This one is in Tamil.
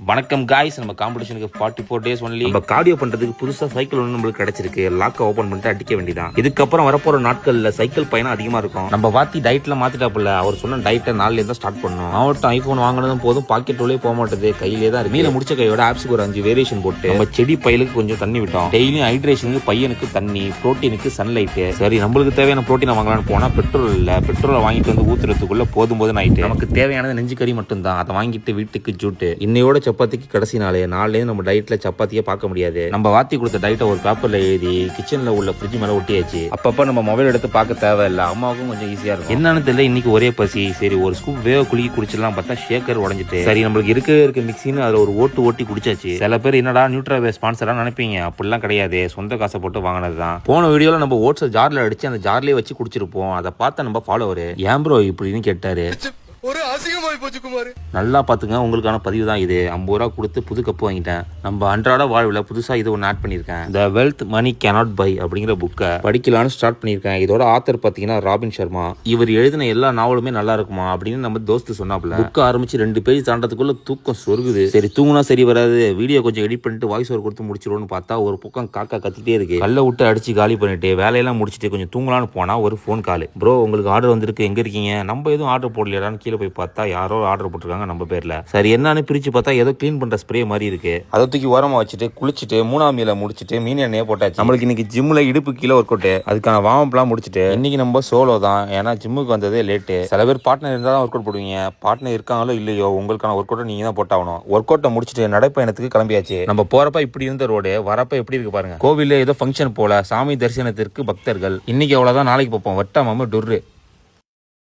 வணக்கம் காய்ஸ், நம்ம காம்படிஷனுக்கு 44 days ஒன்லி. நம்ம கார்டியோ பண்றதுக்கு புதுசா சைக்கிள் ஒன்று நம்மளுக்கு கிடைச்சிருக்கு. லாக்க ஓபன் பண்ணிட்டு அடிக்க வேண்டியதான். இதுக்கப்புறம் வரப்போற நாட்கள்ல சைக்கிள் பயணம் அதிகமா இருக்கும். நம்ம வாத்தி டயட்ல மாத்திட்டாப்புல. அவர் சொன்ன டயட்டை நாள்ல இருந்தா ஸ்டார்ட் பண்ணணும். அவர்கிட்ட ஐபோன் வாங்கினதும் போதும், பாக்கெட் உள்ளே போக மாட்டேது, கையிலே தான் இருக்கு. மீல முடிச்ச கையோட ஆப்ஸுக்கு ஒரு 5 வேரியேஷன் போட்டு நம்ம செடி பயிலுக்கு கொஞ்சம் தண்ணி விட்டோம். டெய்லியும் ஹைட்ரேஷனுக்கு பையனுக்கு தண்ணி, புரோட்டீனுக்கு சன்லைட். சரி, நம்மளுக்கு தேவையான புரோட்டீனை வாங்கலாம்னு போனா பெட்ரோல் இல்ல. பெட்ரோலை வாங்கிட்டு வந்து ஊத்துறதுக்குள்ள போதும் ஆயிட்டு. நமக்கு தேவையானது நெஞ்சு கறி மட்டும் தான். அதை வாங்கிட்டு வீட்டுக்கு ஜூட்டு. இன்னையோட சப்பாத்திக்கு கடைசி நாளே நம்ம டயட்ல சப்பாத்தியே பார்க்க முடியாது. நம்ம வாத்தி கொடுத்த டயட்டை ஒரு பேப்பர்ல எழுதி கிச்சன்ல உள்ள ஃப்ரிட்ஜ் மேல ஒட்டியாச்சு. அப்பப்ப நம்ம மொபைல் எடுத்து பார்க்க தேவையில்ல. அம்மாவுக்கும் கொஞ்சம் ஈஸியா இருக்கும். என்னன்னு தெரியல, இன்னைக்கு ஒரே பசி. சரி, ஒரு ஸ்கூப் வேவ குலுக்கி குடிச்சிடலாம் பார்த்தா ஷேக்கர் உடஞ்சிட்டு. சரி, நம்மளுக்கு இருக்க மிக்சின்னு அதுல ஒரு ஓட்டி குடிச்சாச்சு. சில பேர் என்னடா நியூட்ராவே ஸ்பான்சரா நினைப்பீங்க. அப்படிலாம் கிடையாது, சொந்த காசை போட்டு வாங்கினதுதான். போன வீடியோல நம்ம ஓட்ஸ் ஜார்ல அடிச்சு அந்த ஜார்லயே வச்சு குடிச்சிருப்போம். அதை பார்த்த நம்ம ஃபாலோவர் ஏன் ப்ரோ இப்படின்னு கேட்டாரு. ஒரு அசிங்கமாய் போச்சு குமார். நல்லா பாத்துங்க, உங்களுக்கான பதிவு தான் இது. 50 ரூபா கொடுத்து புது கப்பு வாங்கிட்டேன். நம்ம அன்றாட வாழ்வில் புதுசா இது ஒன்று ஆட் பண்ணியிருக்கேன். The wealth money cannot buy அப்படிங்கிற புக்கை படிக்கலான்னு ஸ்டார்ட் பண்ணியிருக்கேன். இதோட ஆத்தர் பார்த்தீங்கன்னா ராபின் சர்மா. இவர் எழுதின எல்லா நாவலுமே நல்லா இருக்குமா அப்படின்னு நம்ம தோஸ்து சொன்னாப்புல. புக் ஆரம்பிச்சு 2 பேஜ் தாண்டதுக்குள்ள தூக்கம் சொருகுது. சரி, தூங்குனா சரி வராது, வீடியோ கொஞ்சம் எடிட் பண்ணிட்டு வாய்ஸ் ஓவர் கொடுத்து முடிச்சிடும்னு பார்த்தா ஒரு பக்கம் காக்கா கத்திட்டே இருக்கு. கல்ல விட்டு அடிச்சு காலி பண்ணிட்டு வேலையெல்லாம் முடிச்சுட்டு கொஞ்சம் தூங்கலான்னு போனா ஒரு ஃபோன் கால். ப்ரோ, உங்களுக்கு ஆர்டர் வந்திருக்கு, எங்க இருக்கீங்க? நம்ம எதுவும் ஆர்டர் போடலையான்னு கீழே போய் பார்த்தா யாரோ ஆர்டர் போட்டிருக்காங்க நம்ம பேர்ல. சரி, என்னன்னு பிரிச்சு பார்த்தா ஏதோ கிளீன் பண்ற ஸ்ப்ரே மாதிரி இருக்கு. அதை தூக்கி ஓரமா வச்சுட்டு குளிச்சுட்டு 3ஆம் மீல முடிச்சுட்டு மீன் எண்ணெயை போட்டாச்சு. நம்மளுக்கு இன்னைக்கு ஜிம்ல இடுப்பு கீழே ஒர்க் அவுட், அதுக்கான வார்ம் முடிச்சுட்டு இன்னைக்கு நம்ம சோலோ தான். ஏன்னா ஜிம்முக்கு வந்ததே லேட்டு. சில பேர் பார்ட்னர் இருந்தா தான் ஒர்க் அவுட் போடுவீங்க. பார்ட்னர் இருக்காங்களோ இல்லையோ, உங்களுக்கான ஒர்க் அவுட் நீங்க தான் போட்டாகணும். ஒர்க் அவுட்டை முடிச்சுட்டு நடைப்பயணத்துக்கு கிளம்பியாச்சு. நம்ம போறப்ப இப்படி இருந்த ரோடு, வரப்ப எப்படி இருக்கு பாருங்க. கோவில்ல ஏதோ ஃபங்க்ஷன் போல, சாமி தரிசனத்திற்கு பக்தர்கள். இன்னைக்கு அவ்வளவுதான், நாளைக்கு பார்ப்போம். வட்டாம டொர்ரு.